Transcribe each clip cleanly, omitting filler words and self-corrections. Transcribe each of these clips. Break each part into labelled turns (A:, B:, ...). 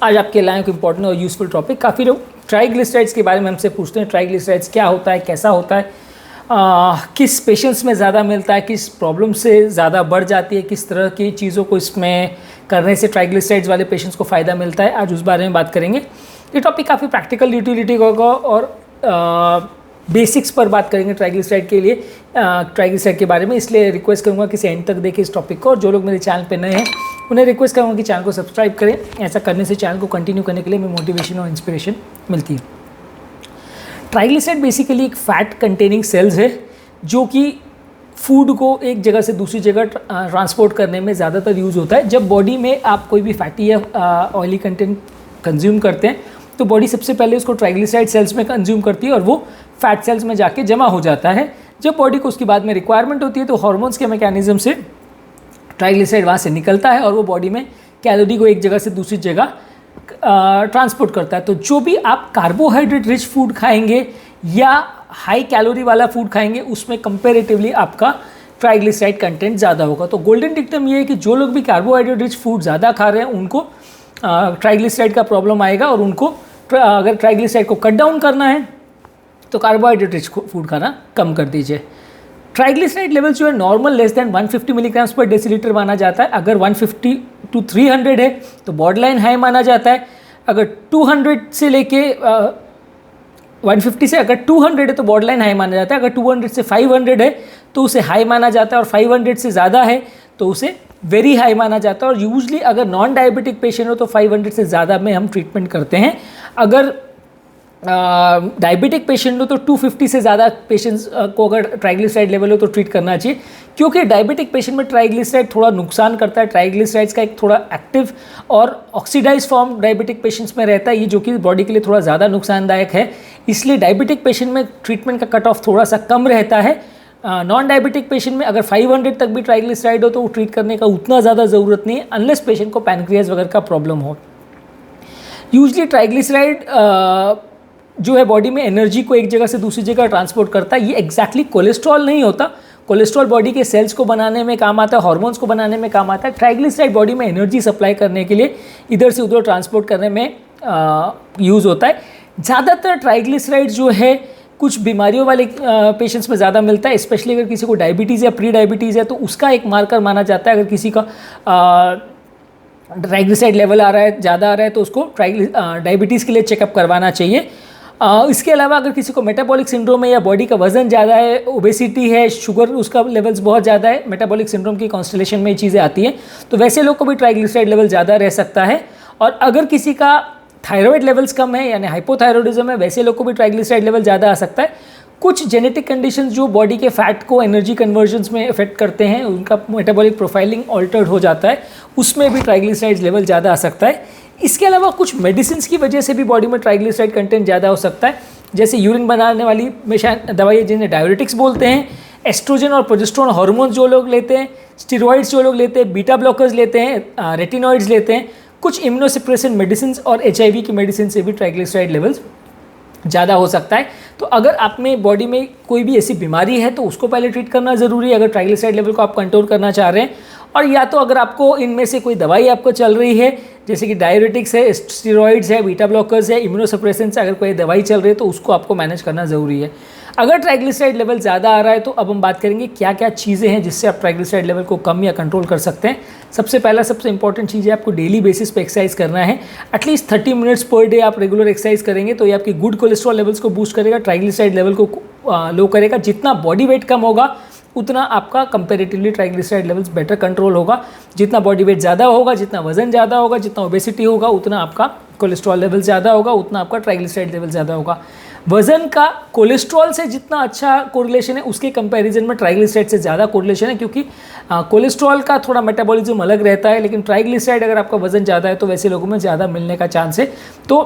A: आज आपके लाए एक इंपॉर्टेंट और यूजफुल टॉपिक। काफ़ी लोग ट्राइग्लिसराइड्स के बारे में हमसे पूछते हैं, ट्राइग्लिसराइड्स क्या होता है, कैसा होता है, किस पेशेंट्स में ज़्यादा मिलता है, किस प्रॉब्लम से ज़्यादा बढ़ जाती है, किस तरह की चीज़ों को इसमें करने से ट्राइग्लिसराइड्स वाले पेशेंट्स को फ़ायदा मिलता है। आज उस बारे में बात करेंगे। ये टॉपिक काफ़ी प्रैक्टिकल यूटिलिटी का होगा और बेसिक्स पर बात करेंगे ट्राइग्लिसराइड के लिए, ट्राइग्लिसराइड के बारे में। इसलिए रिक्वेस्ट करूँगा कि एंड तक देखें इस टॉपिक को, और जो लोग मेरे चैनल पे नए हैं उन्हें रिक्वेस्ट करूँगा कि चैनल को सब्सक्राइब करें। ऐसा करने से चैनल को कंटिन्यू करने के लिए हमें मोटिवेशन और इंस्पिरेशन मिलती है। ट्राइग्लिसराइड बेसिकली एक फैट कंटेनिंग सेल्स है जो कि फूड को एक जगह से दूसरी जगह ट्रांसपोर्ट करने में ज़्यादातर यूज़ होता है। जब बॉडी में आप कोई भी फैटी या ऑयली कंटेंट कंज्यूम करते हैं तो बॉडी सबसे पहले उसको ट्राइग्लिसराइड सेल्स में कंज्यूम करती है और वो फैट सेल्स में जाके जमा हो जाता है। जब बॉडी को उसके बाद में रिक्वायरमेंट होती है तो हार्मोन्स के मैकेनिज्म से ट्राइग्लिसराइड वहाँ से निकलता है और वो बॉडी में कैलोरी को एक जगह से दूसरी जगह ट्रांसपोर्ट करता है। तो जो भी आप कार्बोहाइड्रेट रिच फूड खाएंगे या हाई कैलोरी वाला फूड खाएंगे उसमें कंपेरेटिवली आपका ट्राइग्लिसराइड कंटेंट ज़्यादा होगा। तो गोल्डन डिक्टम ये है कि जो लोग भी कार्बोहाइड्रेट रिच फूड ज़्यादा खा रहे हैं उनको ट्राइग्लिसराइड का प्रॉब्लम आएगा, और उनको अगर ट्राइग्लिसराइड को कट डाउन करना है तो कार्बोहाइड्रेट रिच फूड खाना कम कर दीजिए। ट्राइग्लिसराइड लेवल जो है नॉर्मल लेस देन 150 मिलीग्राम्स पर डेसीलीटर माना जाता है। अगर 150 to 300 है तो बॉर्डरलाइन हाई माना जाता है। अगर 200 से लेके 150 से अगर 200 है तो बॉर्डरलाइन हाई माना जाता है। अगर 200 से 500 है तो उसे हाई माना जाता है, और 500 से ज़्यादा है तो उसे वेरी हाई माना जाता है। और यूजली अगर नॉन डायबिटिक पेशेंट हो तो 500 से ज़्यादा में हम ट्रीटमेंट करते हैं। अगर डायबिटिक पेशेंट हो तो 250 से ज़्यादा पेशेंट्स को अगर ट्राइग्लिसराइड लेवल हो तो ट्रीट करना चाहिए, क्योंकि डायबिटिक पेशेंट में ट्राइग्लिसराइड थोड़ा नुकसान करता है। ट्राइग्लिसराइड्स का एक थोड़ा एक्टिव और ऑक्सीडाइज फॉर्म डायबिटिक पेशेंट्स में रहता है, ये जो कि बॉडी के लिए थोड़ा ज़्यादा नुकसानदायक है। इसलिए डायबिटिक पेशेंट में ट्रीटमेंट का कट ऑफ थोड़ा सा कम रहता है। नॉन डायबिटिक पेशेंट में अगर 500 तक भी ट्राइग्लिसराइड हो तो वो ट्रीट करने का उतना ज़्यादा ज़रूरत नहीं है, अनलेस पेशेंट को पैनक्रियाज वगैरह का प्रॉब्लम हो। यूजली ट्राइग्लिसराइड जो है बॉडी में एनर्जी को एक जगह से दूसरी जगह ट्रांसपोर्ट करता है। ये एग्जैक्टली कोलेस्ट्रॉल नहीं होता। कोलेस्ट्रॉल बॉडी के सेल्स को बनाने में काम आता है, हार्मोन्स को बनाने में काम आता है। ट्राइग्लिसराइड बॉडी में एनर्जी सप्लाई करने के लिए इधर से उधर ट्रांसपोर्ट करने में यूज़ होता है। ज़्यादातर ट्राइग्लिसराइड जो है कुछ बीमारियों वाले पेशेंट्स में ज़्यादा मिलता है, स्पेशली अगर किसी को डायबिटीज़ या प्री डायबिटीज़ है तो उसका एक मार्कर माना जाता है। अगर किसी का ट्राइग्लिसराइड लेवल आ रहा है, ज़्यादा आ रहा है, तो उसको डायबिटीज़ के लिए चेकअप करवाना चाहिए। इसके अलावा अगर किसी को मेटाबॉलिक सिंड्रोम है या बॉडी का वजन ज़्यादा है, ओबेसिटी है, शुगर उसका लेवल्स बहुत ज़्यादा है, मेटाबॉलिक सिंड्रोम की कॉन्स्टलेशन में ये चीज़ें आती हैं, तो वैसे लोग को भी ट्राइग्लिसराइड लेवल ज़्यादा रह सकता है। और अगर किसी का थायराइड लेवल्स कम है यानी हाइपोथायरॉयडिज्म है, वैसे लोग को भी ट्राइग्लिसराइड लेवल ज़्यादा आ सकता है। कुछ जेनेटिक कंडीशंस जो बॉडी के फैट को एनर्जी कन्वर्जन्स में इफेक्ट करते हैं, उनका मेटाबॉलिक प्रोफाइलिंग ऑल्टर्ड हो जाता है, उसमें भी ट्राइग्लिसराइड लेवल ज़्यादा आ सकता है। इसके अलावा कुछ मेडिसिन की वजह से भी बॉडी में ट्राइग्लिसराइड कंटेंट ज़्यादा हो सकता है, जैसे यूरिन बनाने वाली दवाई जिन्हें डायरेटिक्स बोलते हैं, एस्ट्रोजन और प्रोजेस्टेरोन हार्मोन जो लोग लेते हैं, स्टेरॉइड्स जो लोग लेते हैं, बीटा ब्लॉकर्स लेते हैं, रेटिनॉइड्स लेते हैं, कुछ इम्यूनोसप्रेसेंट मेडिसिन और HIV की मेडिसिन से भी ट्राइग्लिसराइड लेवल्स ज़्यादा हो सकता है। तो अगर आप में बॉडी में कोई भी ऐसी बीमारी है तो उसको पहले ट्रीट करना ज़रूरी है, अगर ट्राइग्लिसराइड लेवल को आप कंट्रोल करना चाह रहे हैं। और या तो अगर आपको इनमें से कोई दवाई आपको चल रही है, जैसे कि डायरेटिक्स है, स्टेरॉइड्स है, बीटा ब्लॉकर्स है, इम्यूनोसप्रेसेंट्स, अगर कोई दवाई चल रही है तो उसको आपको मैनेज करना ज़रूरी है। अगर ट्राइग्लिसराइड लेवल ज़्यादा आ रहा है तो अब हम बात करेंगे क्या क्या चीज़ें हैं जिससे आप ट्राइग्लिसराइड लेवल को कम या कंट्रोल कर सकते हैं। सबसे इंपॉर्टेंट चीज़ है आपको डेली बेसिस पे एक्सरसाइज करना है। एटलीस्ट 30 मिनट्स पर डे आप रेगुलर एक्सरसाइज करेंगे तो ये आपकी गुड कोलेस्ट्रॉल लेवल्स को बूस्ट करेगा, ट्राइग्लिसराइड लेवल को लो करेगा। जितना बॉडी वेट कम होगा उतना आपका comparatively triglyceride levels better control होगा। जितना बॉडी वेट ज़्यादा होगा, जितना वजन ज़्यादा होगा, जितना ओबेसिटी होगा, उतना आपका कोलेस्ट्रॉल लेवल ज़्यादा होगा, उतना आपका ट्राइग्लिसराइड लेवल ज़्यादा होगा। वजन का कोलेस्ट्रॉल से जितना अच्छा कोरिलेशन है उसके कंपैरिजन में ट्राइग्लिसराइड से ज़्यादा कोरिलेशन है, क्योंकि कोलेस्ट्रॉल का थोड़ा मेटाबॉलिज्म अलग रहता है, लेकिन ट्राइग्लिसराइड अगर आपका वजन ज़्यादा है तो वैसे लोगों में ज़्यादा मिलने का चांस है। तो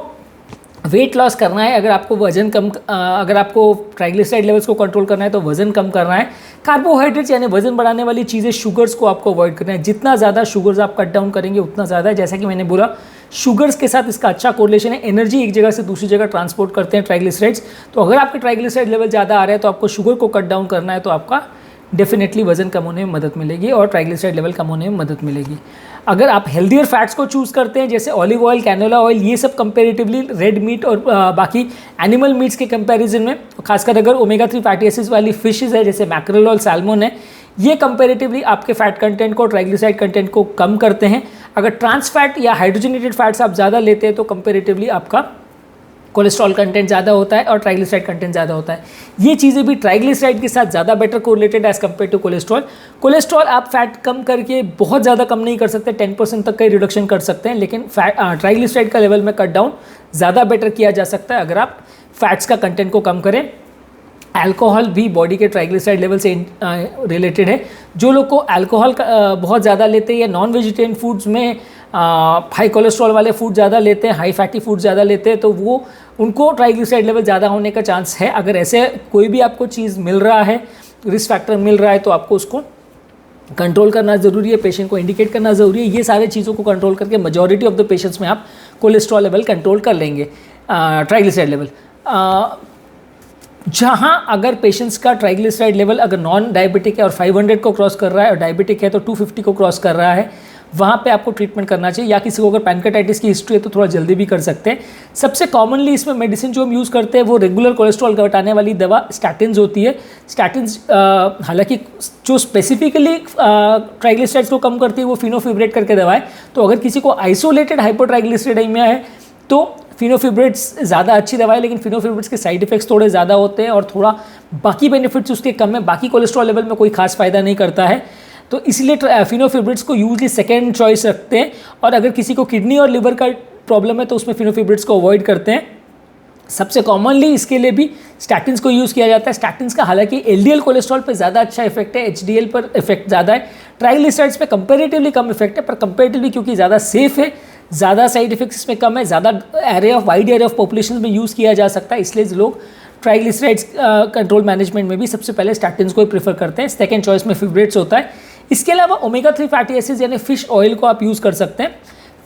A: वेट लॉस करना है, अगर आपको वजन कम अगर आपको ट्राइग्लिसराइड लेवल्स को कंट्रोल करना है तो वजन कम करना है। कार्बोहाइड्रेट्स यानी वजन बढ़ाने वाली चीज़ें, शुगर्स को आपको अवॉइड करना है। जितना ज़्यादा शुगर्स आप कट डाउन करेंगे उतना ज़्यादा है। जैसा कि मैंने बोला, शुगर्स के साथ इसका अच्छा कोरिलेशन है। एनर्जी एक जगह से दूसरी जगह ट्रांसपोर्ट करते हैं ट्राइग्लिसराइड्स। तो अगर आपके ट्राइग्लिसराइड लेवल ज़्यादा आ रहा है तो आपको शुगर को कट डाउन करना है, तो आपका डेफिनेटली वजन कम होने में मदद मिलेगी और ट्राइग्लिसराइड लेवल कम होने में मदद मिलेगी। अगर आप हेल्दियर फैट्स को चूज़ करते हैं जैसे ऑलिव ऑयल, कैनोला ऑयल, ये सब कंपेरेटिवली रेड मीट और बाकी एनिमल मीट्स के कंपैरिजन में, खासकर अगर ओमेगा 3 फैटी एसिड्स वाली फिशेज है जैसे मैक्रेल और सैल्मन है, ये कंपेरेटिवली आपके फैट कंटेंट को, ट्राइग्लिसराइड कंटेंट को कम करते हैं। अगर ट्रांस फैट या हाइड्रोजनेटेड फैट्स आप ज़्यादा लेते हैं तो कंपेरेटिवली आपका कोलेस्ट्रॉल कंटेंट ज़्यादा होता है और ट्राइग्लिसराइड कंटेंट ज़्यादा होता है। ये चीज़ें भी ट्राइग्लिसराइड के साथ ज़्यादा better correlated as compare to cholesterol. Cholesterol आप फैट कम करके बहुत ज़्यादा कम नहीं कर सकते, 10% तक का ही रिडक्शन कर सकते हैं, लेकिन ट्राइग्लिसराइड का लेवल में कट डाउन ज़्यादा बेटर किया जा सकता है अगर आप फैट्स का कंटेंट को कम करें। अल्कोहल भी बॉडी के ट्राइग्लिसराइड लेवल से रिलेटेड है। जो लोग को अल्कोहल बहुत ज़्यादा लेते हैं या नॉन वेजिटेरियन फूड्स में हाई कोलेस्ट्रॉल वाले फूड ज़्यादा लेते हैं, हाई फैटी फूड ज़्यादा लेते हैं, तो वो उनको ट्राइग्लिसराइड लेवल ज़्यादा होने का चांस है। अगर ऐसे कोई भी आपको चीज़ मिल रहा है, रिस्क फैक्टर मिल रहा है, तो आपको उसको कंट्रोल करना ज़रूरी है, पेशेंट को इंडिकेट करना ज़रूरी है। ये सारे चीज़ों को कंट्रोल करके मेजॉरिटी ऑफ द पेशेंट्स में आप कोलेस्ट्रॉल लेवल कंट्रोल कर लेंगे। ट्राइग्लिसराइड लेवल जहाँ अगर पेशेंट्स का ट्राइग्लिसराइड लेवल अगर नॉन डायबिटिक है और 500 को क्रॉस कर रहा है और डायबिटिक है तो 250 को क्रॉस कर रहा है, वहाँ पे आपको ट्रीटमेंट करना चाहिए। या किसी को अगर पैनक्रेटाइटिस की हिस्ट्री है तो थोड़ा जल्दी भी कर सकते हैं। सबसे कॉमनली इसमें मेडिसिन जो हम यूज़ करते हैं वो रेगुलर कोलेस्ट्रॉल घटाने वाली दवा स्टैटिन्स होती है। स्टैटिन्स हालांकि जो स्पेसिफिकली ट्राइग्लिसराइड्स को कम करती है वो फिनोफिब्रेट करके दवा है। तो अगर किसी को आइसोलेटेड हाइपोट्राइग्लिसराइडेमिया है तो फिनोफिब्रेट्स ज़्यादा अच्छी दवा है, लेकिन फिनोफिब्रेट्स के साइड इफेक्ट्स थोड़े ज़्यादा होते हैं और थोड़ा बाकी बेनिफिट्स उसके कम है, बाकी कोलेस्ट्रॉल लेवल में कोई खास फ़ायदा नहीं करता है। तो इसलिए फिनोफिब्रेट्स को यूजली सेकेंड चॉइस रखते हैं। और अगर किसी को किडनी और लिवर का प्रॉब्लम है तो उसमें फिनोफिब्रेट्स को अवॉइड करते हैं। सबसे कॉमनली इसके लिए भी स्टैटिन्स को यूज़ किया जाता है। स्टैटिन्स का हालांकि एलडीएल कोलेस्ट्रॉल पे ज़्यादा अच्छा इफेक्ट है, एचडीएल पर इफेक्ट ज़्यादा है, ट्राइग्लिसराइड्स पे कंपेरेटिवली कम इफेक्ट है, पर कंपेरेटिवली क्योंकि ज़्यादा सेफ है, ज़्यादा साइड इफेक्ट्स इसमें कम है, ज़्यादा वाइड एरिया ऑफ पॉपुलेशन में यूज़ किया जा सकता है, इसलिए लोग ट्राइग्लिसराइड्स कंट्रोल मैनेजमेंट में भी सबसे पहले स्टैटिन्स को ही प्रेफर करते हैं। सेकेंड चॉइस में फिब्रेट्स होता है। इसके अलावा ओमेगा 3 फैटी एसिड्स यानी फिश ऑयल को आप यूज़ कर सकते हैं।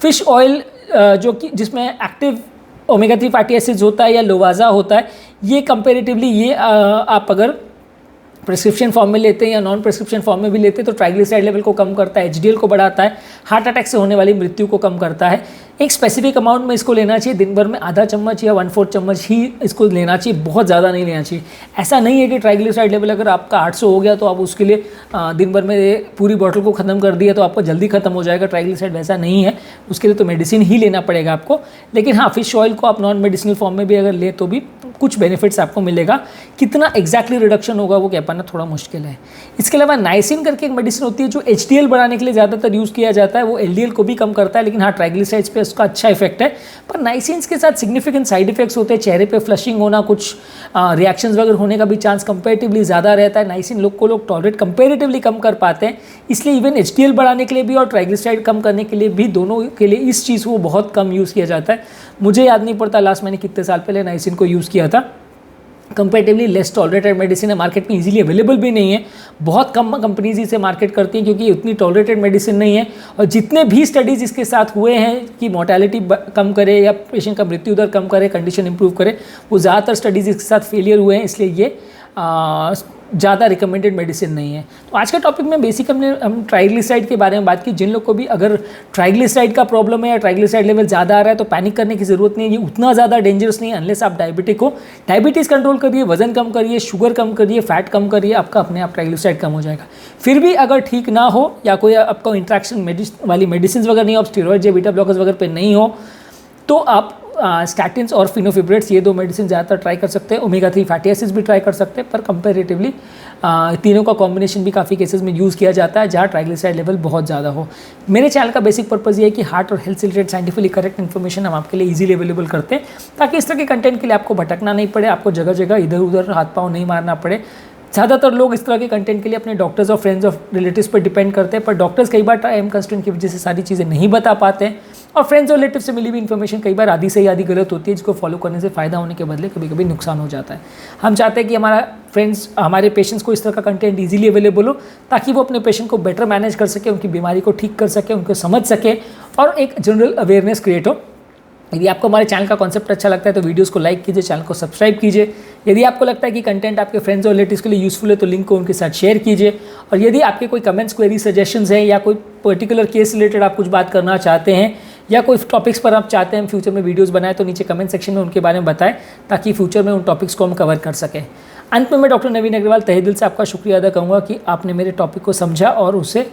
A: फिश ऑयल जो कि जिसमें एक्टिव ओमेगा 3 फैटी एसिड्स होता है या लोवाजा होता है, ये कंपेरेटिवली ये आप अगर प्रिस्क्रिप्शन फॉर्म में लेते हैं या नॉन प्रिस्क्रिप्शन फॉर्म में भी लेते हैं तो ट्राइग्लिसराइड लेवल को कम करता है, एचडीएल को बढ़ाता है, हार्ट अटैक से होने वाली मृत्यु को कम करता है। एक स्पेसिफिक अमाउंट में इसको लेना चाहिए, दिन भर में आधा चम्मच या 1/4 चम्मच ही इसको लेना चाहिए, बहुत ज़्यादा नहीं लेना चाहिए। ऐसा नहीं है कि ट्राइग्लिसराइड लेवल अगर आपका 800 हो गया तो आप उसके लिए दिन भर में पूरी बॉटल को ख़त्म कर दिया तो आपको जल्दी ख़त्म हो जाएगा। ट्राइग्लिसराइड वैसा नहीं है, उसके लिए तो मेडिसिन ही लेना पड़ेगा आपको। लेकिन हाँ, फिश ऑयल को आप नॉन मेडिसिनल फॉर्म में भी अगर ले तो भी कुछ बेनिफिट्स आपको मिलेगा। कितना एग्जैक्टली रिडक्शन होगा वो कह पाना थोड़ा मुश्किल है। इसके अलावा नाइसिन करके एक मेडिसिन होती है जो एचडीएल बढ़ाने के लिए ज़्यादातर यूज़ किया जाता है, वो एलडीएल को भी कम करता है, लेकिन हाँ ट्राइग्लिसराइड्स पे उसका अच्छा इफेक्ट है। पर नाइसिन्स के साथ सिग्निफिकेंट साइड इफेक्ट्स होते हैं, चेहरे पे फ्लशिंग होना, कुछ रिएक्शंस वगैरह होने का भी चांस कंपेरेटिवली ज़्यादा रहता है। नाइसिन लोग टॉलरेट कंपेरेटिवली कम कर पाते हैं, इसलिए इवन एचडीएल बढ़ाने के लिए भी और ट्राइग्लिसराइड कम करने के लिए भी, दोनों के लिए इस चीज़ को बहुत कम यूज़ किया जाता है। मुझे याद नहीं पड़ता लास्ट मैंने कितने साल पहले नाइसिन को यूज़ किया था। कंपेरेटिवली लेस टॉलरेटेड मेडिसिन है, मार्केट में इजीली अवेलेबल भी नहीं है, बहुत कम कंपनीज इसे मार्केट करती हैं क्योंकि उतनी टॉलरेटेड मेडिसिन नहीं है। और जितने भी स्टडीज़ इसके साथ हुए हैं कि मोर्टेलिटी कम करे या पेशेंट का मृत्यु दर कम करे, कंडीशन इंप्रूव करे, वो ज़्यादातर स्टडीज़ इसके साथ फेलियर हुए हैं, इसलिए ये ज़्यादा रिकमेंडेड मेडिसिन नहीं है। तो आज का टॉपिक में बेसिक हम ट्राइग्लिसराइड के बारे में बात की। जिन लोग को भी अगर ट्राइग्लिसराइड का प्रॉब्लम है या ट्राइग्लिसराइड लेवल ज़्यादा आ रहा है तो पैनिक करने की ज़रूरत नहीं है, ये उतना ज़्यादा डेंजरस नहीं है अनलेस आप डायबिटिक हो। डायबिटीज़ कंट्रोल करिए, वजन कम करिए, शुगर कम करिए, फैट कम करिए, आपका अपने आप ट्राइग्लिसराइड कम हो जाएगा। फिर भी अगर ठीक ना हो या कोई आपका इंट्रैक्शन वाली मेडिसिन वगैरह नहीं हो, आप स्टेरॉइड या बीटा ब्लॉकर्स वगैरह पे नहीं हो, तो आप स्टैटिन्स और फिनोफिब्रेट्स ये दो मेडिसिन ज़्यादातर ट्राई कर सकते हैं। ओमेगा 3 फैटी एसिड्स भी ट्राई कर सकते हैं, पर कंपेरेटिवली तीनों का कॉम्बिनेशन भी काफ़ी केसेस में यूज़ किया जाता है जहाँ ट्राइग्लिसराइड लेवल बहुत ज़्यादा हो। मेरे चैनल का बेसिक पर्पज़ ये है कि हार्ट और हेल्थ से रिलेटेड साइंटिफिकली करेक्ट इन्फॉर्मेशन हम आपके लिए इजीली अवेलेबल करते हैं, ताकि इस तरह के कंटेंट के लिए आपको भटकना नहीं पड़े, आपको जगह जगह इधर उधर हाथ पाँव नहीं मारना पड़े। ज़्यादातर लोग इस तरह के कंटेंट के लिए अपने डॉक्टर्स और फ्रेंड्स और रिलेटिव्स पर डिपेंड करते हैं, पर डॉक्टर्स कई बार टाइम कंस्ट्रेंट की वजह से सारी चीज़ें नहीं बता पाते हैं, और फ्रेंड्स और रिलेटिव से मिली हुई इन्फॉर्मेशन कई बार आधी से आधी गलत होती है, जिसको फॉलो करने से फ़ायदा होने के बदले कभी कभी नुकसान हो जाता है। हम चाहते हैं कि हमारे पेशेंट्स को इस तरह का कंटेंट ईजिली अवेलेबल हो, ताकि वो अपने पेशेंट को बेटर मैनेज कर सके, उनकी बीमारी को ठीक कर सके, उनको समझ सके और एक जनरल अवेयरनेस क्रिएट हो। यदि आपको हमारे चैनल का कॉन्सेप्ट अच्छा लगता है तो वीडियोस को लाइक कीजिए, चैनल को सब्सक्राइब कीजिए। यदि आपको लगता है कि कंटेंट आपके फ्रेंड्स और रिलेटिव्स के लिए यूजफुल है तो लिंक को उनके साथ शेयर कीजिए। और यदि आपके कोई कमेंट्स, क्वेरी, सजेशंस हैं या कोई पर्टिकुलर केस रिलेटेड आप कुछ बात करना चाहते हैं या कोई टॉपिक्स पर आप चाहते हैं फ्यूचर में वीडियोज़ बनाए तो नीचे कमेंट सेक्शन में उनके बारे में बताएं ताकि फ्यूचर में उन टॉपिक्स को हम कवर कर सकें। अंत में मैं डॉक्टर नवीन अग्रवाल तहे दिल से आपका शुक्रिया अदा करूँगा कि आपने मेरे टॉपिक को समझा और उसे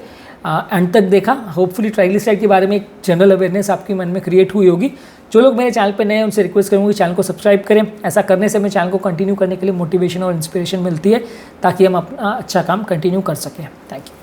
A: अंत तक देखा। होपफुली ट्राइग्लिसराइड के बारे में एक जनरल अवेयरनेस आपके मन में क्रिएट हुई होगी। जो लोग मेरे चैनल पर नए हैं उनसे रिक्वेस्ट करूँगी चैनल को सब्सक्राइब करें। ऐसा करने से मेरे चैनल को कंटिन्यू करने के लिए मोटिवेशन और इंस्पिरेशन मिलती है ताकि हम अपना अच्छा काम कंटिन्यू कर सकें। Thank you.